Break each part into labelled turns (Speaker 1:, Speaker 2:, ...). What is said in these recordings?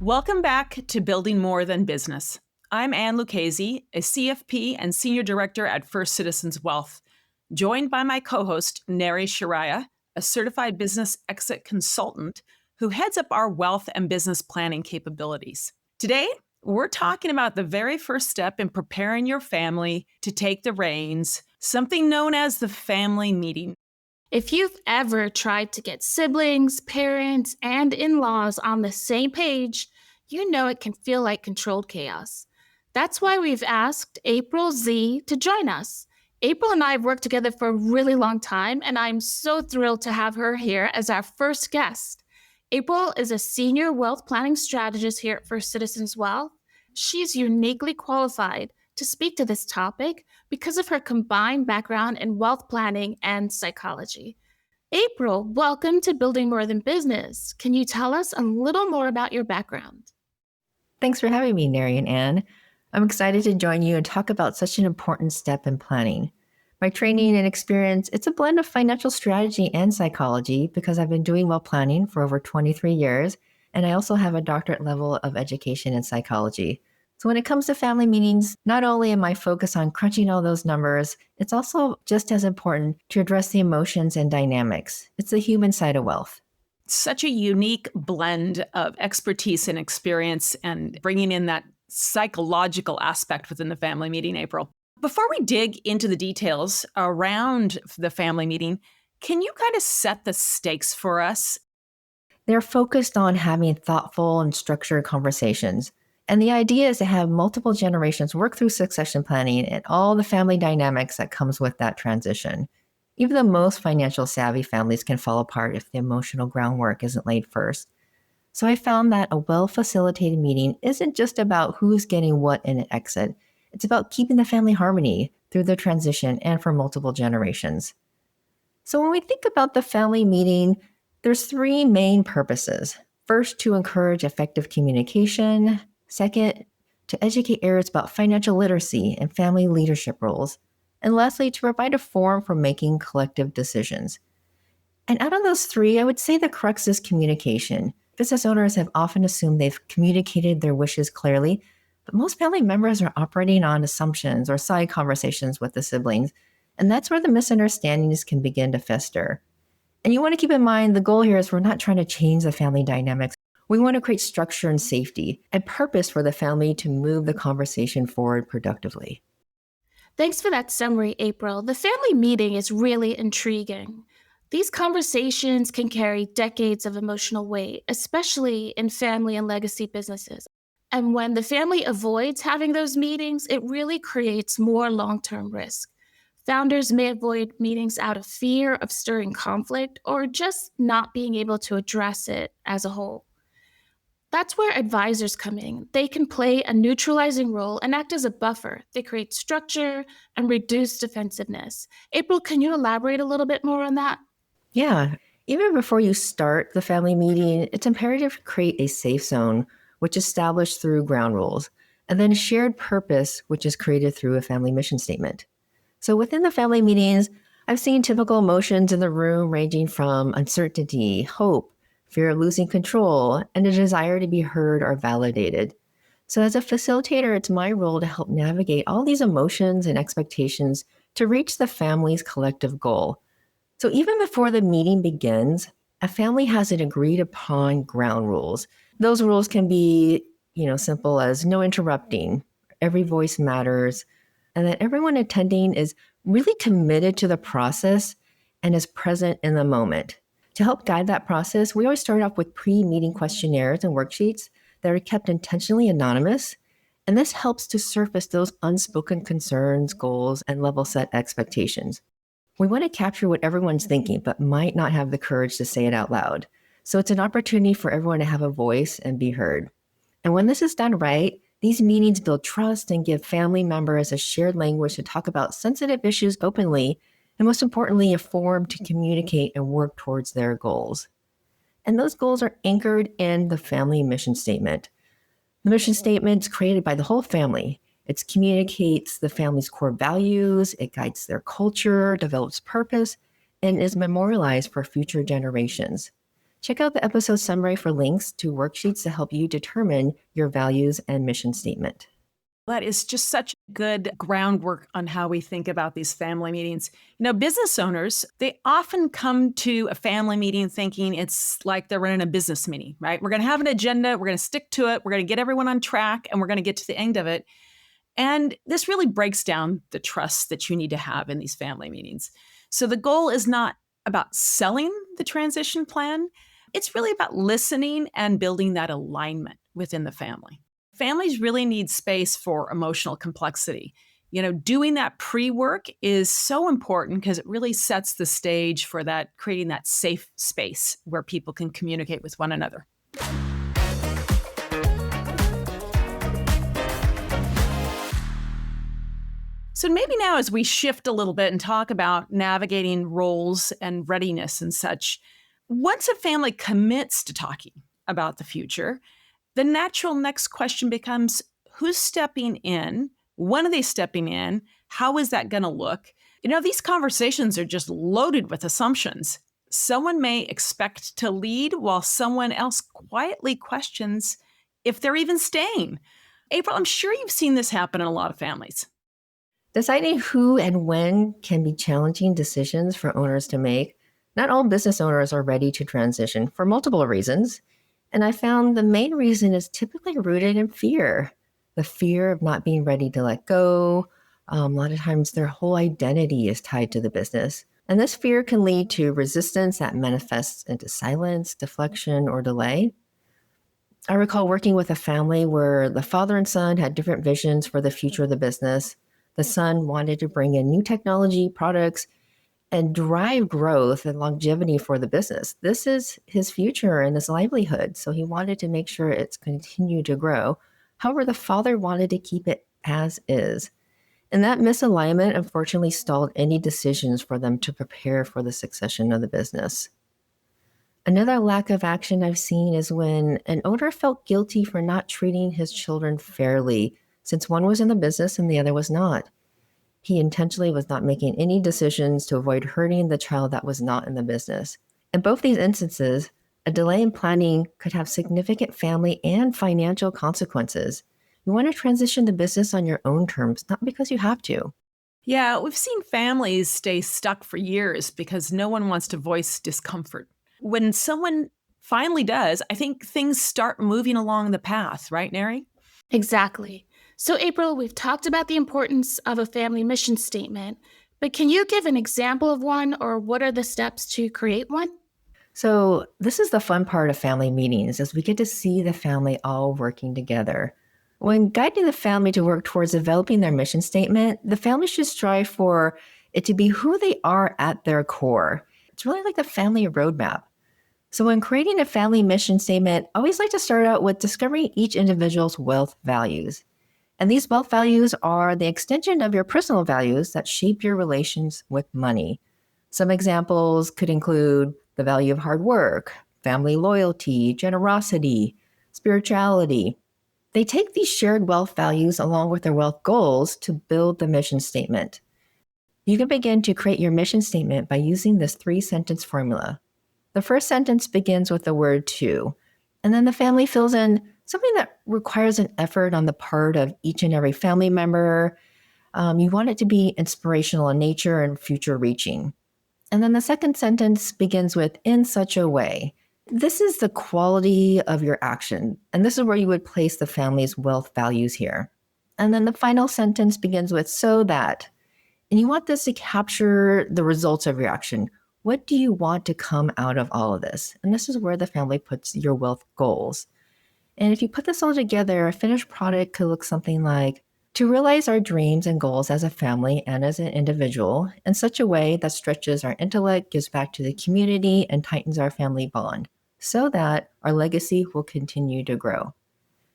Speaker 1: Welcome back to Building More Than Business. I'm Ann Lucchese, a CFP and Senior Director at First Citizens Wealth, joined by my co-host, Neri Shariah, a certified business exit consultant who heads up our wealth and business planning capabilities. Today, we're talking about the very first step in preparing your family to take the reins, something known as the family meeting.
Speaker 2: If you've ever tried to get siblings, parents, and in-laws on the same page, you know it can feel like controlled chaos. That's why we've asked April Z to join us. April and I have worked together for a really long time, and I'm so thrilled to have her here as our first guest. April is a senior wealth planning strategist here at First Citizens Wealth. She's uniquely qualified to speak to this topic because of her combined background in wealth planning and psychology. April, welcome to Building More Than Business. Can you tell us a little more about your background?
Speaker 3: Thanks for having me, Neri and Ann. I'm excited to join you and talk about such an important step in planning. My training and experience, it's a blend of financial strategy and psychology because I've been doing wealth planning for over 23 years, and I also have a doctorate level of education in psychology. So when it comes to family meetings, not only am I focused on crunching all those numbers, it's also just as important to address the emotions and dynamics. It's the human side of wealth.
Speaker 1: Such a unique blend of expertise and experience and bringing in that psychological aspect within the family meeting, April. Before we dig into the details around the family meeting, can you kind of set the stakes for us?
Speaker 3: They're focused on having thoughtful and structured conversations. And the idea is to have multiple generations work through succession planning and all the family dynamics that comes with that transition. Even the most financial savvy families can fall apart if the emotional groundwork isn't laid first. So I found that a well-facilitated meeting isn't just about who's getting what in an exit. It's about keeping the family harmony through the transition and for multiple generations. So when we think about the family meeting, there's three main purposes. First, to encourage effective communication. Second, to educate heirs about financial literacy and family leadership roles. And lastly, to provide a forum for making collective decisions. And out of those three, I would say the crux is communication. Business owners have often assumed they've communicated their wishes clearly, but most family members are operating on assumptions or side conversations with the siblings, and that's where the misunderstandings can begin to fester. And you want to keep in mind, the goal here is we're not trying to change the family dynamics. We want to create structure and safety and purpose for the family to move the conversation forward productively.
Speaker 2: Thanks for that summary, April. The family meeting is really intriguing. These conversations can carry decades of emotional weight, especially in family and legacy businesses. And when the family avoids having those meetings, it really creates more long-term risk. Founders may avoid meetings out of fear of stirring conflict or just not being able to address it as a whole. That's where advisors come in. They can play a neutralizing role and act as a buffer. They create structure and reduce defensiveness. April, can you elaborate a little bit more on that?
Speaker 3: Yeah, even before you start the family meeting, it's imperative to create a safe zone, which is established through ground rules, and then a shared purpose, which is created through a family mission statement. So within the family meetings, I've seen typical emotions in the room ranging from uncertainty, hope, fear of losing control, and a desire to be heard or validated. So as a facilitator, it's my role to help navigate all these emotions and expectations to reach the family's collective goal. So even before the meeting begins, a family has an agreed upon ground rules. Those rules can be, simple as no interrupting, every voice matters, and that everyone attending is really committed to the process and is present in the moment. To help guide that process, we always start off with pre-meeting questionnaires and worksheets that are kept intentionally anonymous, and this helps to surface those unspoken concerns, goals, and level set expectations. We want to capture what everyone's thinking, but might not have the courage to say it out loud. So it's an opportunity for everyone to have a voice and be heard. And when this is done right, these meetings build trust and give family members a shared language to talk about sensitive issues openly, and most importantly, a forum to communicate and work towards their goals. And those goals are anchored in the family mission statement. The mission statement is created by the whole family. It communicates the family's core values, it guides their culture, develops purpose, and is memorialized for future generations. Check out the episode summary for links to worksheets to help you determine your values and mission statement.
Speaker 1: That is just such good groundwork on how we think about these family meetings. Business owners, they often come to a family meeting thinking it's like they're running a business meeting, right? We're going to have an agenda, we're going to stick to it, we're going to get everyone on track, and we're going to get to the end of it. And this really breaks down the trust that you need to have in these family meetings. So the goal is not about selling the transition plan. It's really about listening and building that alignment within the family. Families really need space for emotional complexity. Doing that pre-work is so important because it really sets the stage for that, creating that safe space where people can communicate with one another. So maybe now as we shift a little bit and talk about navigating roles and readiness and such, once a family commits to talking about the future, the natural next question becomes, who's stepping in? When are they stepping in? How is that going to look? These conversations are just loaded with assumptions. Someone may expect to lead while someone else quietly questions if they're even staying. April, I'm sure you've seen this happen in a lot of families.
Speaker 3: Deciding who and when can be challenging decisions for owners to make. Not all business owners are ready to transition for multiple reasons. And I found the main reason is typically rooted in fear. The fear of not being ready to let go. A lot of times their whole identity is tied to the business. And this fear can lead to resistance that manifests into silence, deflection, or delay. I recall working with a family where the father and son had different visions for the future of the business. The son wanted to bring in new technology, products, and drive growth and longevity for the business. This is his future and his livelihood. So he wanted to make sure it's continued to grow. However, the father wanted to keep it as is. And that misalignment unfortunately stalled any decisions for them to prepare for the succession of the business. Another lack of action I've seen is when an owner felt guilty for not treating his children fairly, since one was in the business and the other was not. He intentionally was not making any decisions to avoid hurting the child that was not in the business. In both these instances, a delay in planning could have significant family and financial consequences. You want to transition the business on your own terms, not because you have to.
Speaker 1: Yeah, we've seen families stay stuck for years because no one wants to voice discomfort. When someone finally does, I think things start moving along the path, right, Neri?
Speaker 2: Exactly. So, April, we've talked about the importance of a family mission statement, but can you give an example of one, or what are the steps to create one?
Speaker 3: So this is the fun part of family meetings, is we get to see the family all working together. When guiding the family to work towards developing their mission statement, the family should strive for it to be who they are at their core. It's really like the family roadmap. So when creating a family mission statement, I always like to start out with discovering each individual's wealth values. And these wealth values are the extension of your personal values that shape your relations with money. Some examples could include the value of hard work, family loyalty, generosity, spirituality. They take these shared wealth values along with their wealth goals to build the mission statement. You can begin to create your mission statement by using this 3-sentence formula. The first sentence begins with the word to, and then the family fills in something that requires an effort on the part of each and every family member. You want it to be inspirational in nature and future reaching. And then the second sentence begins with in such a way. This is the quality of your action. And this is where you would place the family's wealth values here. And then the final sentence begins with so that. And you want this to capture the results of your action. What do you want to come out of all of this? And this is where the family puts your wealth goals. And if you put this all together, a finished product could look something like, to realize our dreams and goals as a family and as an individual in such a way that stretches our intellect, gives back to the community, and tightens our family bond, so that our legacy will continue to grow.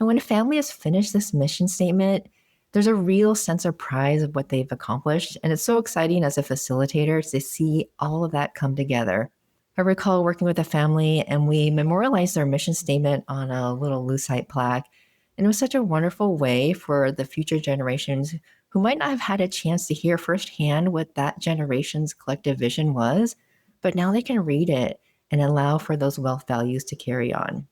Speaker 3: And when a family has finished this mission statement, there's a real sense of pride of what they've accomplished. And it's so exciting as a facilitator to see all of that come together. I recall working with a family and we memorialized their mission statement on a little lucite plaque. And it was such a wonderful way for the future generations who might not have had a chance to hear firsthand what that generation's collective vision was, but now they can read it and allow for those wealth values to carry on.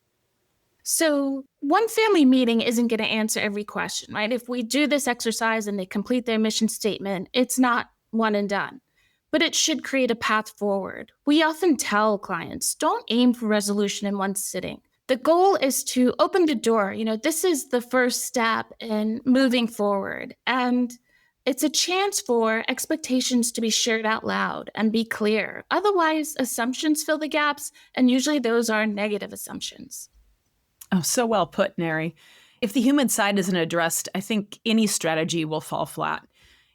Speaker 2: So, one family meeting isn't going to answer every question, right? If we do this exercise and they complete their mission statement, it's not one and done, but it should create a path forward. We often tell clients, don't aim for resolution in one sitting. The goal is to open the door. This is the first step in moving forward. And it's a chance for expectations to be shared out loud and be clear. Otherwise, assumptions fill the gaps, and usually those are negative assumptions.
Speaker 1: Oh, so well put, Neri. If the human side isn't addressed, I think any strategy will fall flat.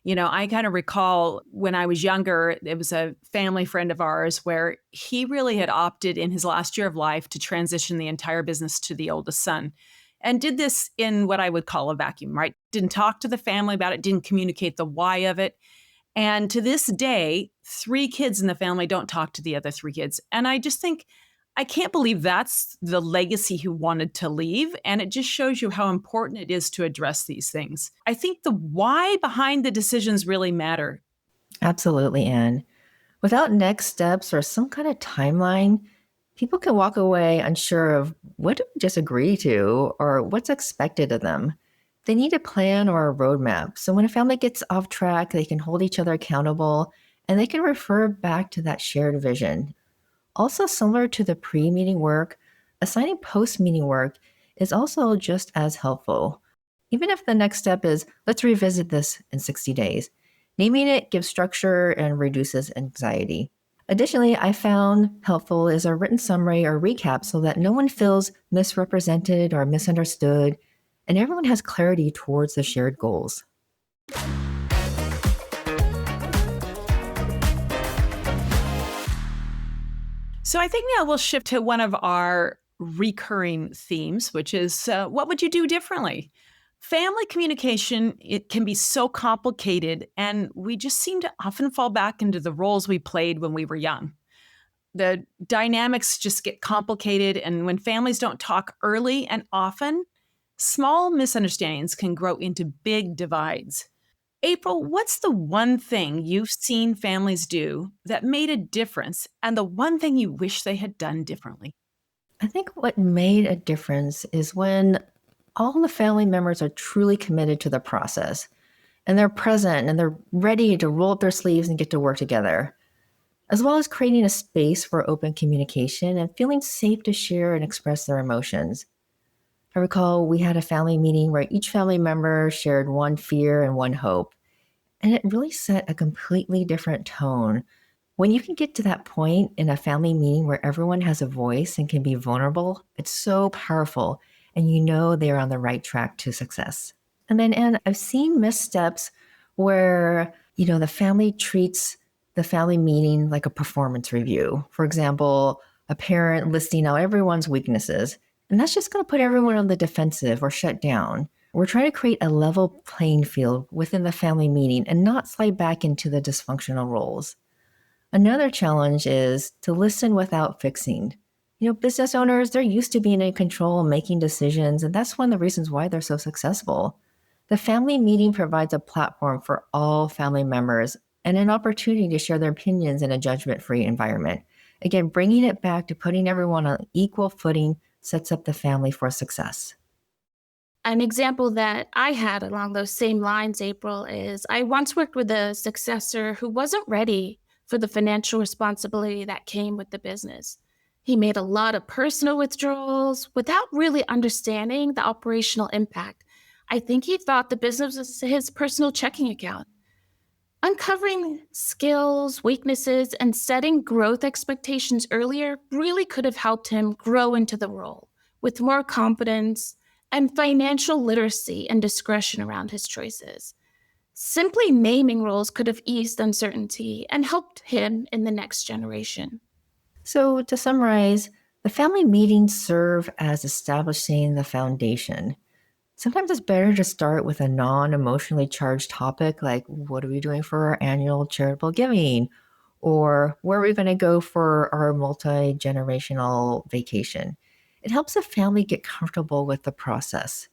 Speaker 1: I kind of recall when I was younger, it was a family friend of ours where he really had opted in his last year of life to transition the entire business to the oldest son and did this in what I would call a vacuum, right? Didn't talk to the family about it, didn't communicate the why of it. And to this day, 3 kids in the family don't talk to the other 3 kids. And I just think, I can't believe that's the legacy he wanted to leave. And it just shows you how important it is to address these things. I think the why behind the decisions really matter.
Speaker 3: Absolutely, Anne. Without next steps or some kind of timeline, people can walk away unsure of what to just agree to or what's expected of them. They need a plan or a roadmap. So when a family gets off track, they can hold each other accountable and they can refer back to that shared vision. Also, similar to the pre meeting work, assigning post meeting work is also just as helpful. Even if the next step is, let's revisit this in 60 days, naming it gives structure and reduces anxiety. Additionally, I found helpful is a written summary or recap so that no one feels misrepresented or misunderstood, and everyone has clarity towards the shared goals.
Speaker 1: So I think now we'll shift to one of our recurring themes, which is what would you do differently? Family communication, it can be so complicated, and we just seem to often fall back into the roles we played when we were young. The dynamics just get complicated, and when families don't talk early and often, small misunderstandings can grow into big divides. April, what's the one thing you've seen families do that made a difference, and the one thing you wish they had done differently?
Speaker 3: I think what made a difference is when all the family members are truly committed to the process and they're present and they're ready to roll up their sleeves and get to work together, as well as creating a space for open communication and feeling safe to share and express their emotions. I recall we had a family meeting where each family member shared one fear and one hope, and it really set a completely different tone. When you can get to that point in a family meeting where everyone has a voice and can be vulnerable, it's so powerful, and you know they're on the right track to success. And then, and I've seen missteps where, the family treats the family meeting like a performance review. For example, a parent listing out everyone's weaknesses, and that's just going to put everyone on the defensive or shut down. We're trying to create a level playing field within the family meeting and not slide back into the dysfunctional roles. Another challenge is to listen without fixing. Business owners, they're used to being in control and making decisions, and that's one of the reasons why they're so successful. The family meeting provides a platform for all family members and an opportunity to share their opinions in a judgment-free environment. Again, bringing it back to putting everyone on equal footing sets up the family for success.
Speaker 2: An example that I had along those same lines, April, is I once worked with a successor who wasn't ready for the financial responsibility that came with the business. He made a lot of personal withdrawals without really understanding the operational impact. I think he thought the business was his personal checking account. Uncovering skills, weaknesses, and setting growth expectations earlier really could have helped him grow into the role with more confidence and financial literacy and discretion around his choices. Simply naming roles could have eased uncertainty and helped him in the next generation.
Speaker 3: So, to summarize, the family meetings serve as establishing the foundation. Sometimes it's better to start with a non emotionally charged topic like, what are we doing for our annual charitable giving? Or where are we going to go for our multi generational vacation? It helps the family get comfortable with the process.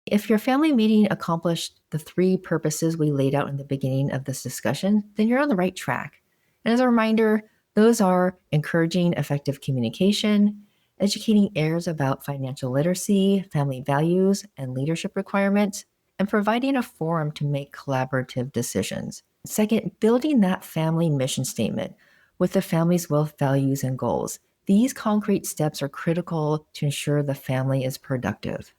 Speaker 3: If your family meeting accomplished the 3 purposes we laid out in the beginning of this discussion, then you're on the right track. And as a reminder, Those are encouraging effective communication, educating heirs about financial literacy, family values, and leadership requirements, and providing a forum to make collaborative decisions. Second, building that family mission statement with the family's wealth values and goals. These concrete steps are critical to ensure the family is productive.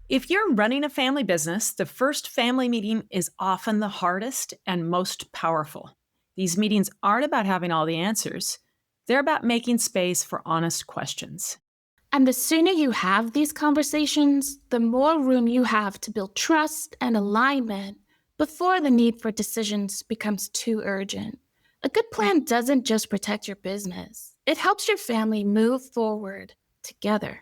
Speaker 1: If you're running a family business, the first family meeting is often the hardest and most powerful. These meetings aren't about having all the answers, they're about making space for honest questions.
Speaker 2: And the sooner you have these conversations, the more room you have to build trust and alignment before the need for decisions becomes too urgent. A good plan doesn't just protect your business, it helps your family move forward together.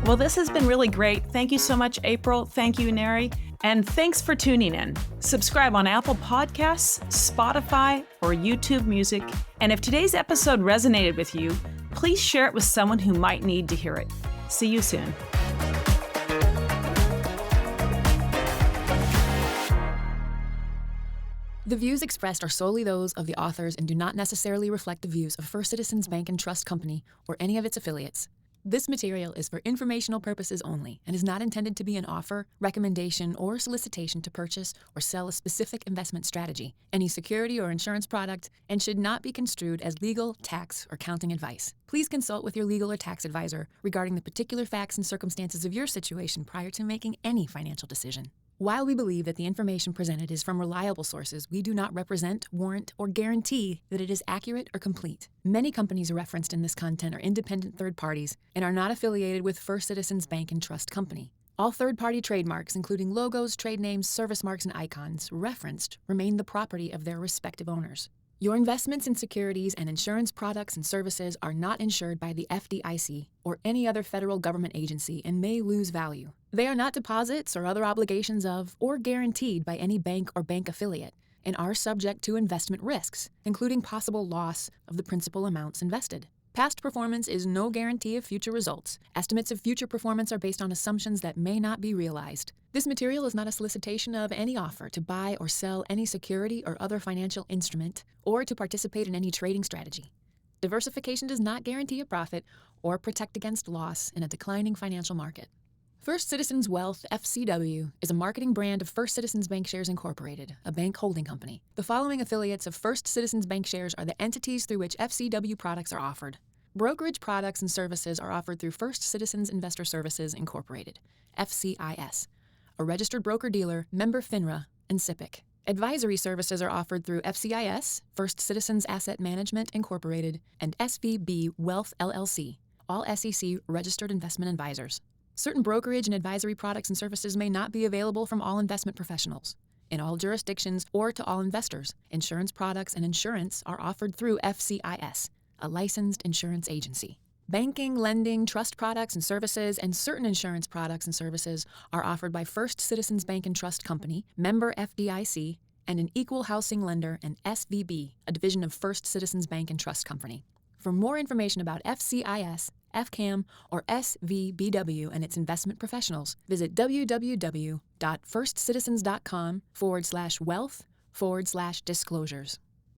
Speaker 1: Well, this has been really great. Thank you so much, April. Thank you, Neri. And thanks for tuning in. Subscribe on Apple Podcasts, Spotify, or YouTube Music. And if today's episode resonated with you, please share it with someone who might need to hear it. See you soon.
Speaker 4: The views expressed are solely those of the authors and do not necessarily reflect the views of First Citizens Bank and Trust Company or any of its affiliates. This material is for informational purposes only and is not intended to be an offer, recommendation, or solicitation to purchase or sell a specific investment strategy, any security or insurance product, and should not be construed as legal, tax, or accounting advice. Please consult with your legal or tax advisor regarding the particular facts and circumstances of your situation prior to making any financial decision. While we believe that the information presented is from reliable sources, we do not represent, warrant, or guarantee that it is accurate or complete. Many companies referenced in this content are independent third parties and are not affiliated with First Citizens Bank and Trust Company. All third-party trademarks, including logos, trade names, service marks, and icons referenced, remain the property of their respective owners. Your investments in securities and insurance products and services are not insured by the FDIC or any other federal government agency and may lose value. They are not deposits or other obligations of or guaranteed by any bank or bank affiliate and are subject to investment risks, including possible loss of the principal amounts invested. Past performance is no guarantee of future results. Estimates of future performance are based on assumptions that may not be realized. This material is not a solicitation of any offer to buy or sell any security or other financial instrument or to participate in any trading strategy. Diversification does not guarantee a profit or protect against loss in a declining financial market. First Citizens Wealth, FCW, is a marketing brand of First Citizens Bancshares Incorporated, a bank holding company. The following affiliates of First Citizens Bancshares are the entities through which FCW products are offered. Brokerage products and services are offered through First Citizens Investor Services Incorporated, FCIS, a registered broker-dealer, member FINRA, and SIPC. Advisory services are offered through FCIS, First Citizens Asset Management Incorporated, and SVB Wealth LLC, all SEC registered investment advisors. Certain brokerage and advisory products and services may not be available from all investment professionals, in all jurisdictions, or to all investors. Insurance products and insurance are offered through FCIS, a licensed insurance agency. Banking, lending, trust products and services, and certain insurance products and services are offered by First Citizens Bank and Trust Company, member FDIC, and an equal housing lender and SVB, a division of First Citizens Bank and Trust Company. For more information about FCIS, FCAM, or SVBW and its investment professionals, visit www.firstcitizens.com/wealth/disclosures.